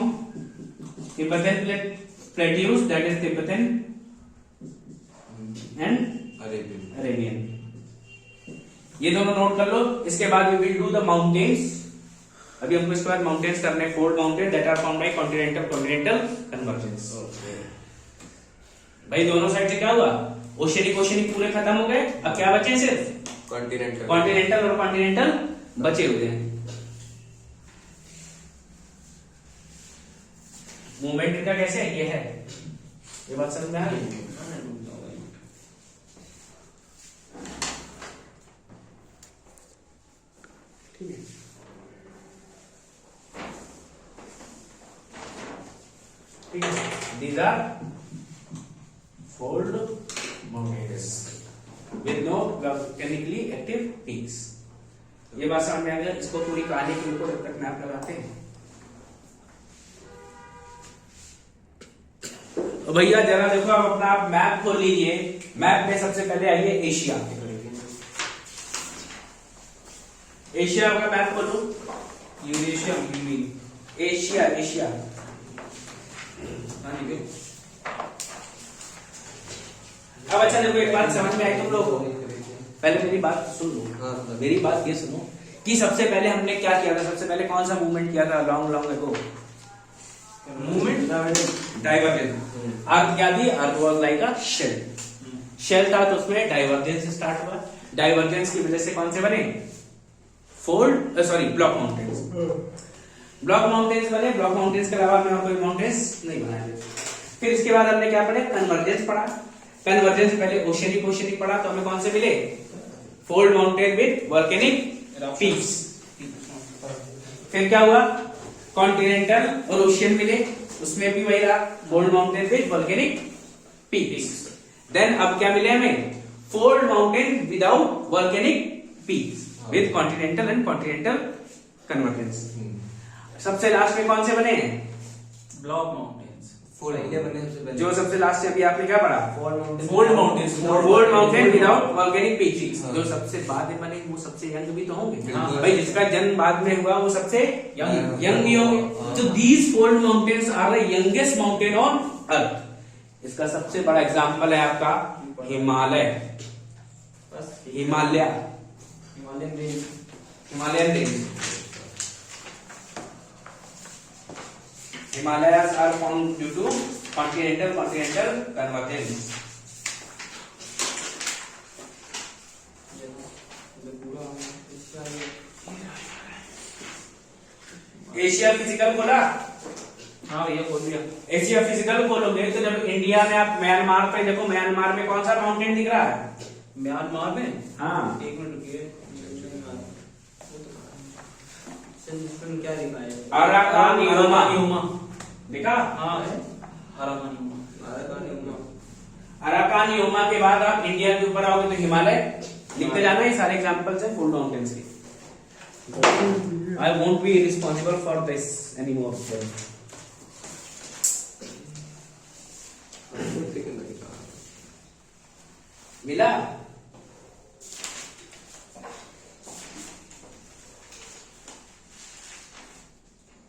Tibetan plateaus, that is Tibetan and Arabian। ये दोनों नोट कर लो। इसके बाद we will do the mountains। अभी हमको इसके बाद माउंटेन्स करने, fold mountain that are formed by continental convergence। भाई दोनों साइड से क्या हुआ? ओशियनिक पूरे खत्म हो गए। अब क्या बचे? सिर्फ कॉन्टिनेंटल और कॉन्टिनेंटल बचे हुए हैं। मूवमेंट का कैसे है? ये है, ये बात समझ में आ गई? ठीक है, ठीक है। These are fold mountains with no volcanically active peaks। ये बात समझ में आ गया। इसको पूरी कहानी के ऊपर जब तक मैप लगाते हैं तो भैया जरा देखो, आप अपना मैप खोल लीजिए। मैप में सबसे पहले आइए एशिया। एशिया का मैप खोलो। Eurasia you mean Asia, Asia. अब अच्छा देखो, एक बात समझ में आई तुम लोगों को? पहले मेरी बात सुन लो। हाँ। मेरी बात ये सुनो कि सबसे पहले हमने क्या किया था। सबसे पहले कौन सा मूवमेंट किया था long long ago? Movement divergence. Earth क्या थी? Earth was like a shell. Shell था तो उसमें डाइवर्जेंस स्टार्ट हुआ। डाइवर्जेंस की वजह से कौन से बने? Fold, sorry, block mountains. Block mountains बने। ब्लॉक माउंटेन्स के अलावा में और कोई माउंटेन्स नहीं बनाए। फिर इसके बाद हमने क्या पढ़े? कन्वर्जेंस पढ़ा। कन्वर्जेंस से पहले ओशियनिक पढ़ा तो हमें कौन से मिले? Fold mountain with volcanic peaks. फिर क्या हुआ? कॉन्टिनेंटल और ओशियन मिले, उसमें भी वही रहा, fold mountain with volcanic peaks. Then अब क्या मिले हमें? Fold mountain without volcanic peaks with continental and continental convergence. सबसे लास्ट में कौन से बने हैं? Block mountains. पहले बने सबसे पहले। जो सबसे लास्ट में अभी आपने क्या पढ़ा? Fold mountains. Fold mountain without volcanic peaks. हाँ। जो सबसे बाद में बने वो सबसे यंग भी तो होंगे। हाँ। भाई जिसका जन्म बाद में हुआ वो सबसे यंग यंग भी होंगे। हाँ। तो these fold mountains are the youngest mountain on earth. इसका सबसे बड़ा एग्जांपल है आपका Himalaya, Himalaya, Himalayan range. Himalayan range. Himalayas are formed due to continental convergence। Asia physical खोला? हाँ भैया खोल दिया। एशिया फिजिकल खोलोगे तो जब इंडिया में आप म्यांमार पे देखो, म्यांमार में कौन सा माउंटेन दिख रहा है? म्यांमार में? हाँ, एक मिनट रुकिए। क्या लिखा है? अराकानियोमा देखा? हाँ है अराकानियोमा। अराकानियोमा के बाद आप इंडिया के ऊपर आओगे तो हिमालय लिखते जाना। ये सारे एग्जांपल्स हैं फोल्ड माउंटेन्स के। I won't be responsible for this anymore. मिला?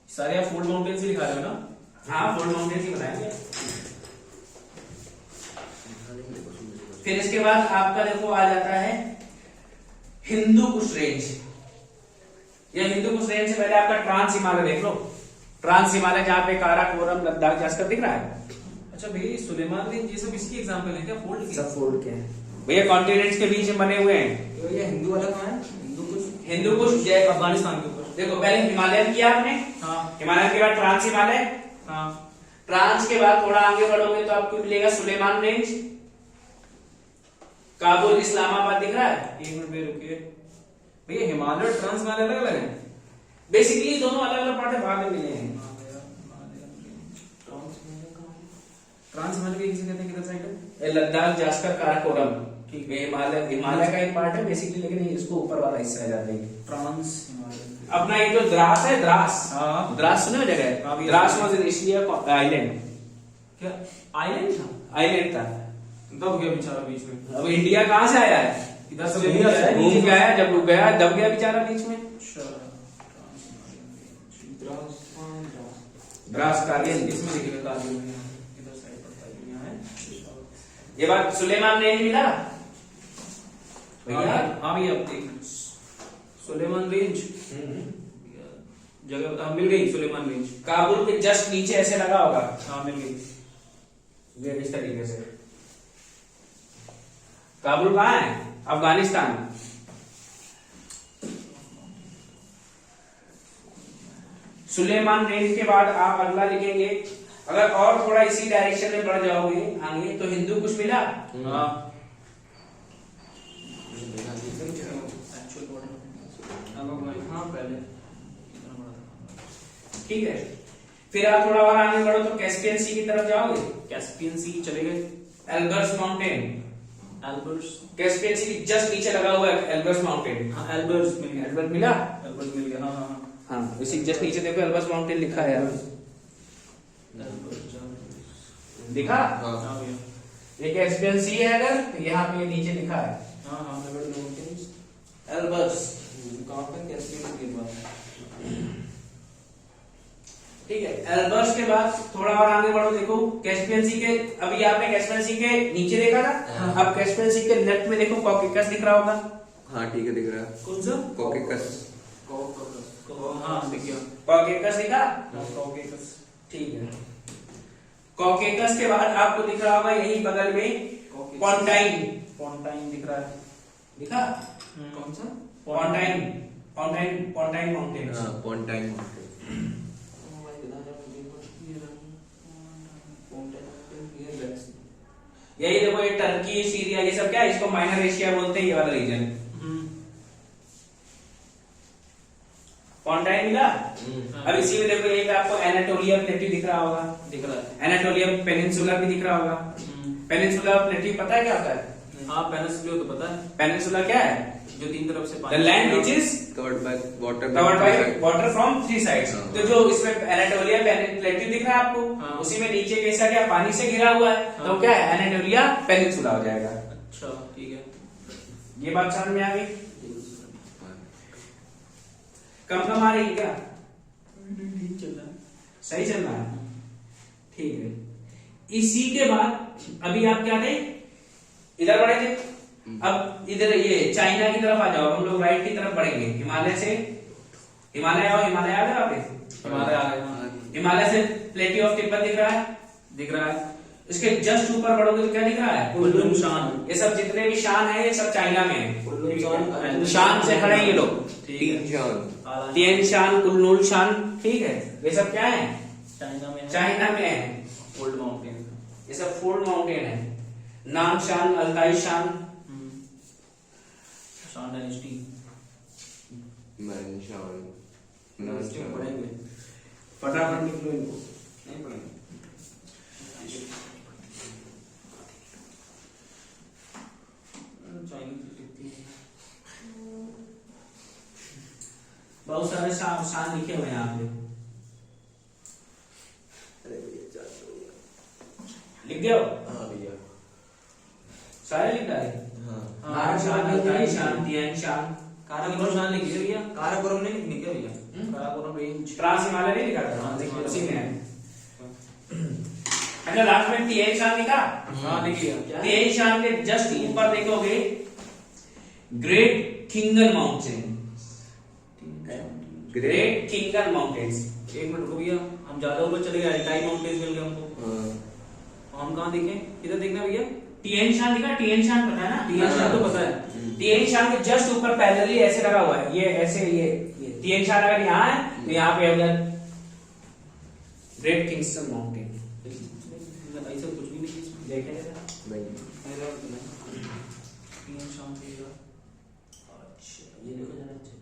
सारे आप फोल्ड माउंटेन्स ही लिखा रहे हो ना? हाँ, फोल्ड माउंटेन्स ही बनाएंगे। फिर इसके बाद आपका देखो आ जाता है हिंदू कुश रेंज। ये हिंदू कुश रेंज से पहले आपका ट्रांस हिमालय देख लो। ट्रांस हिमालय जहाँ पे काराकोरम, लद्दाख जाकर दिख रहा है। अच्छा भैया, ये सुलेमान रेंज ये सब इसकी एग्जांपल है क्या? फोल्ड की? सब फोल्ड के हैं भैया, कॉन्टिनेंट्स के बीच में बने हुए हैं। भैया हिंदू वाला कहाँ है? हिंदू कुश जय अफगानिस्तान के ऊपर। देखो, पहले हिमालयन किया आपने, हाँ हिमालय के बाद ट्रांस हिमालय, हाँ। ट्रांस के बाद थोड़ा आगे बढ़ोगे तो आपको मिलेगा सुलेमान रेंज। काबुल, इस्लामाबाद दिख रहा है? एक मिनट भैया रुकिए। भैया हिमालय और ट्रांस हिमालय अलग अलग है? बेसिकली दोनों अलग अलग पार्ट भाग में मिले हैं। ट्रांस हिमालय किसे कहते हैं? किधर साइड है? लद्दाख, जास्कर, काराकोरम। ठीक है, हिमालय, हिमालय का एक पार्ट है बेसिकली, लेकिन इसको ऊपर वाला हिस्सा आ जाता है। ट्रांस हिमालय। अपना ये जो द्रास है, द्रास, हाँ। द्रास सुने हो हाँ, जगह? भैया। Dras was an Asia island. क्या आइलैंड था? आइलैंड था। दब गया बेचारा बीच में। अब इंडिया कहाँ से आया है? इधर से इंडिया से घूम के आया, जब डूब गया दब गया बेचारा बीच में। द्रास कार्गिल, इसमें लिखेगा कार्गिल में। इधर साइड पड़ता है दुनिया है। ये बात सुलेमान रेंज मिला भैया? हाँ भैया, अब देख सुलेमान रेंज जगह मिल गई। सुलेमान रेंज काबुल के जस्ट नीचे ऐसे लगा होगा। हाँ मिल गई। ये इस तरीके से। काबुल कहाँ है? अफगानिस्तान। सुलेमान रेंज के बाद आप अगला लिखेंगे। अगर और थोड़ा इसी डायरेक्शन में बढ़ जाओगे आगे तो हिंदू कुश मिला। हाँ हाँ पहले कितना बड़ा था। ठीक है, फिर आप थोड़ा और आगे बढ़ो तो कैस्पियन सी की तरफ जाओगे। कैस्पियन सी चले गए। एल्बर्स माउंटेन, एल्बर्ट्स, कैस्पियन सी के जस्ट नीचे लगा हुआ है एल्बर्स माउंटेन। हाँ एल्बर्ट्स मिल गया। एल्बर्ट मिला? एल्बर्ट्स मिल गया, हाँ हाँ हाँ। हाँ, इसी जस्ट नीचे देखो एल्बर्स माउंटेन लिखा है यार, दिखा? हाँ हाँ भैया, ये कैस्पियन सी है, अगर यहाँ पे नीचे लिखा है हाँ हाँ एल्बर्ट माउंटेन्स। एल्बर्स। कहाँ पे? कैस्पियन के बाद। ठीक है, एल्बर्स के बाद थोड़ा और आगे बढ़ो, देखो कैस्पियन सी के, अभी आपने कैस्पियन सी के नीचे देखा था, हाँ। अब कैस्पियन सी के लेफ्ट में देखो कॉकेकस दिख रहा होगा। हाँ ठीक है, दिख रहा है। कौन सा? कॉकेकस। हाँ दिख गया। कॉकेकस दिखा? कॉकेकस। ठीक है, कॉकेकस के बाद आपको दिख रहा होगा यही बगल में पॉन्टाइन। पॉन्टाइन दिख रहा है। दिखा? कौन सा? पॉन्टाइन, पॉन्टाइन, पॉन्टाइन माउंटेन। हाँ पॉन्टाइन। यही देखो, ये टर्की, सीरिया, ये सब क्या है, इसको माइनर एशिया बोलते हैं, ये वाला रीजन। पॉन्टाइन मिला? अब इसी में देखो, यही पे आपको एनाटोलिया प्लेट्यू दिख रहा होगा। दिख रहा है। एनाटोलिया पेनिनसुला भी दिख रहा होगा। पेनिनसुला प्लेट्यू पता है क्या होता है? हाँ पेनिनसुला तो पता है, पेनिनसुला क्या है? जो तीन तरफ से the land which is covered by water. Covered by water from three sides. हाँ। तो जो इसमें एनाटोलिया प्लेट्यू दिख रहा है आपको, हाँ। उसी में नीचे कैसा क्या पानी से घिरा हुआ है, हाँ। तो क्या है, एनाटोलिया पेनिनसुला हो जाएगा। अच्छा ठीक है। ये बात समझ में आ गई? कम कम आ रही है क्या? ठीक चल रहा है। सही चल रहा है, ठीक है। इसी के बाद अभी आप क्या थे, इधर बढ़े थे, अब इधर ये चाइना की तरफ आ जाओ, हम लोग राइट की तरफ बढ़ेंगे। हिमालय से, हिमालय आओ, हिमालय आ गए वापस? हिमालय आ गए। हाँ। हिमालय से प्लेट्यू ऑफ तिब्बत दिख रहा है? दिख रहा है। इसके जस्ट ऊपर बढ़ोगे तो क्या दिख रहा है? कुल्लू शान। ये सब जितने भी शान है, ये सब चाइना में है। कुल्लू शान। शान से खड़े हैं ये लोग। ठीक है। तीन तिएन शान, कुल्लूल शान, ठीक है, ये सब क्या है? चाइना में है। चाइना में है। Old mountain. ये सब फोल्ड माउंटेन है। नामशान, अल्ताई शान, शान डायनेस्टी। डायनेस्टी में पढ़ेंगे। फटाफट निकलो इनको। नहीं पढ़ेंगे। बहुत सारे शान लिखे हुए हैं यहाँ पे, लिख गए हो? हाँ भैया। सारे लिख डाले? हाँ। नामशान, अल्ताई शान, तिएन शान, काराकोरम शान लिखिए भैया। काराकोरम नहीं लिखनी क्या भैया? काराकोरम रेंज। ट्रांस हिमालय नहीं लिखा था? हाँ, देखिए। उसी में है। अच्छा, लास्ट में तिएन शान लिखा? हाँ लिखिए। तिएन शान के जस्ट ऊपर देखोगे great Khingan mountain. Great Khingan mountains. एक मिनट रुको भैया, हम ज्यादा ऊपर चले गए। अल्ताई माउंटेन्स मिल गए हमको। हम कहाँ देखें? किधर देखना भैया? टिएन शान दिखा? टिएन शान पता है ना? टिएन शान तो पता है। टिएन शान के जस्ट ऊपर पैरेलली ऐसे लगा हुआ है, ये ऐसे, ये टिएन शान अगर यहाँ है तो यहाँ पे अगर ग्रेट किंगस्टन माउंटेन ऐसा कुछ भी नहीं इसमें। देखे टिएन शान देगा। अच्छा, ये देखो जरा अच्छे से।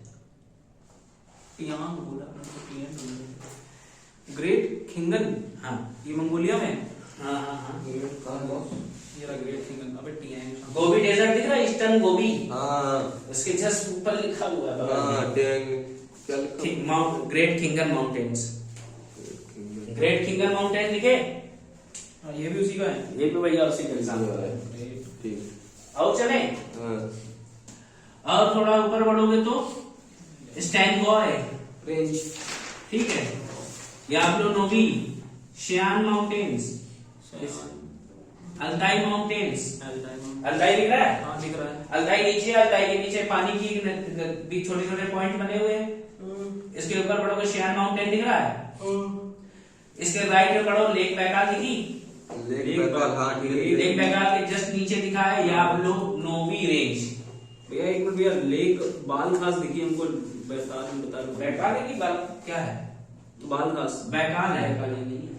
टियांग बोला आपने, टिएन बोला। ग्रेट खिंगन। हाँ ये मंगोलिया में। हाँ हाँ हाँ। ये रहा ग्रेट खिंगन। अबे टियांग शान। गोबी डेजर्ट दिख रहा है, ईस्टर्न गोबी, हाँ उसके जस्ट ऊपर लिखा हुआ है बगल हाँ। में। क्या लिखा? Great Khingan mountains. Great Khingan mountain दिखे? हाँ ये भी उसी का है। ये भी भैया उसी के एग्जाम्पल है। ठीक। और चले, हाँ। और थोड़ा ऊपर बढ़ोगे तो स्टैनबॉय रेंज। ठीक है, याब्लो नोवी, शियान माउंटेन्स, अल्ताई माउंटेन्स। अल्ताई दिख रहा है? हाँ दिख रहा है। अल्ताई नीचे, अल्ताई के नीचे पानी की भी छोटे छोटे पॉइंट बने हुए हैं। इसके ऊपर बढ़ोगे शियान माउंटेन दिख रहा है। इसके राइट में बढ़ो, लेक बैकाल दिखी? लेक बंगाल। हाँ ठीक है। लेक बैकाल के जस्ट नीचे दिखा है याब्लो नोवी रेंज। भैया एक मिनट भैया, लेक बाल खास दिखी हमको। बता दो। बैकाल की बात क्या है? तो बाल खास बैकाल है।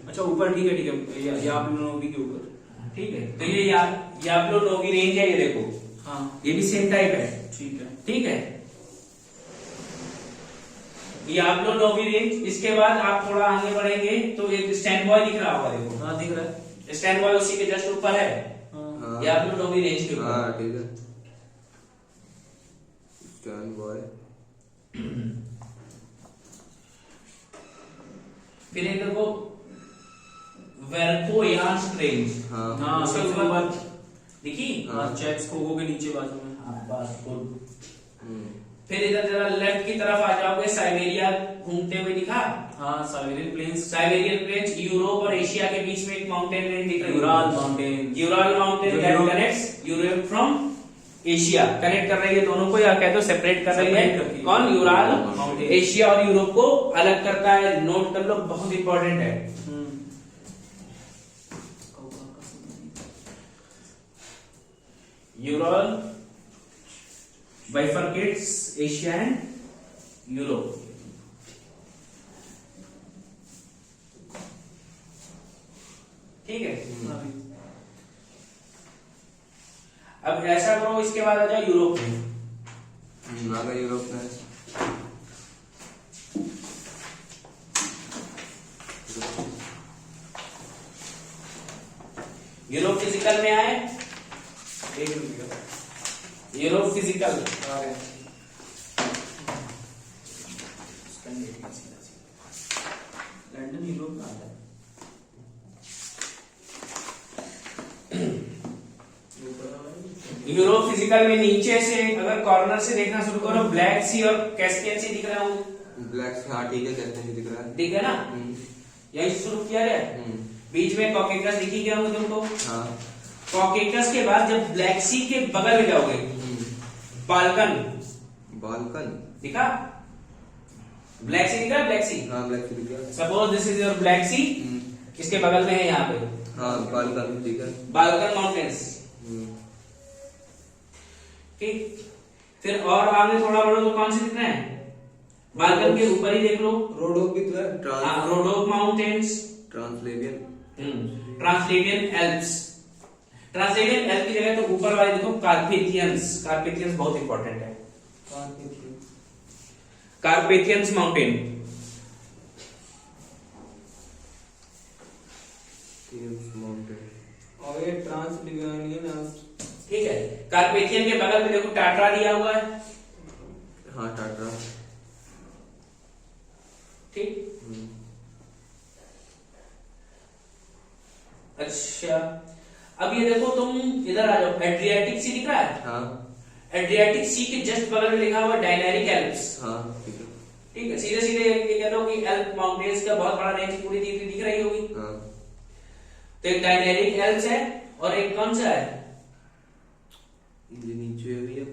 अच्छा ऊपर, ठीक है ठीक है। ये आप लोगों के ऊपर। ठीक है, तो ये याब्लो नोवी रेंज है, ये देखो। हाँ ये भी सेम टाइप है। ठीक है। ठीक है, ये आपलो नोवी रेंज। इसके बाद आप थोड़ा आगे बढ़ेंगे तो एक स्टैंड बॉय दिख रहा होगा, देखो। हाँ दिख रहा है। स्टैंड बॉय उसी के जस्ट ऊपर है। हाँ। ये आपलो नोवी रेंज के ऊपर। हाँ ठीक है। Stand boy. फिर एक देखो वेरको यार्न रेंज। हाँ हाँ उसके सबसे ऊपर ऊपर देखी। हाँ चेक्स को के नीचे बाजू में। हाँ बस गुड। हम्म, फिर इधर जरा लेफ्ट की तरफ आ जाओगे, साइबेरिया घूमते हुए दिखा। हाँ Siberian plains, Siberian plains, Europe और एशिया के बीच में एक माउंटेन रेंज दिख रही है, यूराल माउंटेन। यूराल माउंटेन जो that Europe- connects Europe from Asia. Connect कर रही है दोनों को, या कह दो सेपरेट कर रही Separate करती है। है। कौन? Ural mountain. एशिया और यूरोप को अलग करता है। नोट कर लो, बहुत इंपॉर्टेंट है। Ural bifurcates Asia and Europe. ठीक है। अब ऐसा करो, इसके बाद आ जाओ यूरोप में। आ गए यूरोप में। यूरोप फिजिकल में आए। एक रुपया यूरोप फिजिकल। आ गए। लंदन यूरोप में आता है। यूरोप फिजिकल में नीचे से अगर कॉर्नर से देखना शुरू करो, ब्लैक सी और कैस्पियन सी दिख रहा हूँ। ब्लैक से, हाँ ठीक है, कहते हैं दिख रहा है। ठीक है ना, यही से शुरू किया गया। बीच में कॉकेकस दिखी गया होंगे तुमको। हाँ कॉकेकस के बाद जब ब्लैक सी के बगल में जाओगे, बाल्कन बाल्कन। दिखा। ब्लैक सी दिखा, ब्लैक सी। हाँ ब्लैक से दिख गया। Suppose this is your black sea, इसके बगल में है यहाँ पे हाँ बाल्कन ठीक है। Balkan mountains. ठीक। फिर और आगे थोड़ा बढ़ो तो कौन से दिख रहे हैं? बाल्कन के ऊपर ही देख लो, रोडोक भी तो है। रोडोक माउंटेन्स, ट्रांसलेबियन, ट्रांसलेबियन एल्प्स। ट्रांसलेबियन एल्प की जगह तो ऊपर वाले देखो कार्पेथियंस। कार्पेथियंस बहुत इंपॉर्टेंट है। कार्पेथियंस माउंटेन। माउंटेन। और ये ट्रांसलिबियन। ठीक है। कार्पेथियन के बगल में देखो टाटा दिया हुआ है। हाँ टाटा। ठीक। अच्छा, अब ये देखो तुम इधर आ जाओ, एड्रियाटिक सी दिख रहा है। हाँ एड्रियाटिक सी के जस्ट बगल में लिखा हुआ डायनारिक एल्प्स। हाँ ठीक है। ठीक है। सीधे सीधे ये कह दो कि एल्प माउंटेन्स का बहुत बड़ा रेंज पूरी दिख रही होगी। हाँ तो एक डायनारिक एल्प्स है और एक कौन सा है? ये नीचे भी है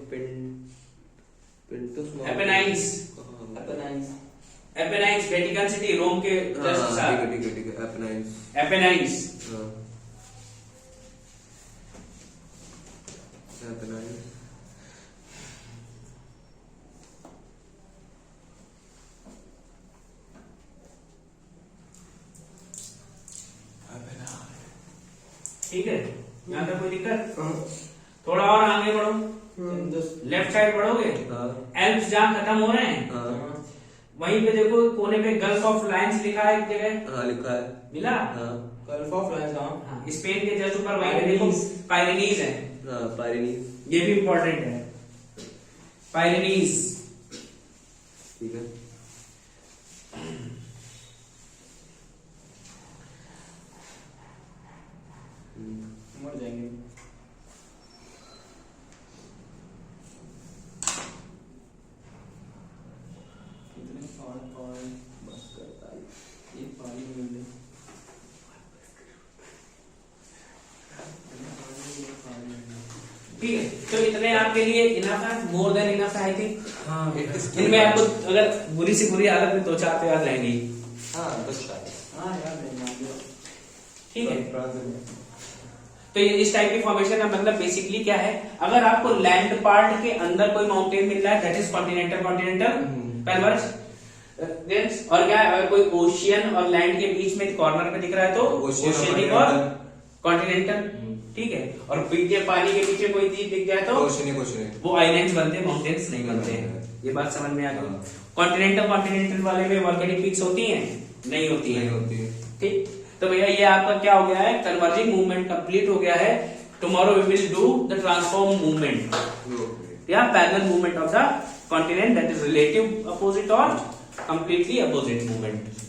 पेंटोस एपेनाइन्स। एपेनाइन्स वेटिकन सिटी, रोम के जस्ट साथ। ठीक है ठीक है एपेनाइन्स। एपेनाइन्स। हाँ एपेनाइन्स। ठीक है, यहाँ तक कोई दिक्कत? थोड़ा और आगे बढ़ो, लेफ्ट साइड बढ़ोगे, हाँ एल्प्स जहाँ खत्म हो रहे हैं हाँ वहीं पे देखो कोने पे गल्फ ऑफ लायंस लिखा है एक जगह। हाँ लिखा है। मिला? हाँ गल्फ ऑफ लायंस। हाँ, स्पेन के जस्ट ऊपर वहीं पे देखो पायरेनीज है। हाँ पायरेनीज। ये भी इंपॉर्टेंट है, पायरेनीज। ठीक है। मर जाएंगे। कितने पानी बस करता है ये पानी मिल जाए। ठीक है, तो इतने आपके लिए इनफ है, मोर देन इनफ है आई थिंक। हाँ इनमें आपको अगर बुरी से बुरी हालत में 2-4 तो याद रहेंगी। हाँ बस शायद। हाँ यार नहीं ठीक है। तो ये इस टाइप की फॉर्मेशन का मतलब बेसिकली क्या है, अगर आपको लैंड पार्ट के अंदर कोई माउंटेन मिल रहा है दैट इज कॉन्टिनेंटल। पहला वर्ष और क्या है, अगर कोई ओशियन और लैंड के बीच में कॉर्नर पे दिख रहा है तो ओशियनिक और कॉन्टिनेंटल, ठीक है। और पीछे पानी के पीछे कोई चीज दिख जाए तो क्वेश्चन है वो आइलैंड्स बनते हैं, माउंटेन्स नहीं बनते हैं। ये बात समझ में आ गई। कॉन्टिनेंटल वाले में वॉल्केनिक पीक्स होती हैं? नहीं होती नहीं हैं, होती है। ठीक। तो भैया ये आपका क्या हो गया है, कन्वर्जिंग मूवमेंट कंप्लीट हो गया है। Tomorrow we will do the transform movement या parallel movement of the continent, that is relative opposite और कंप्लीटली अपोजिट मूवमेंट।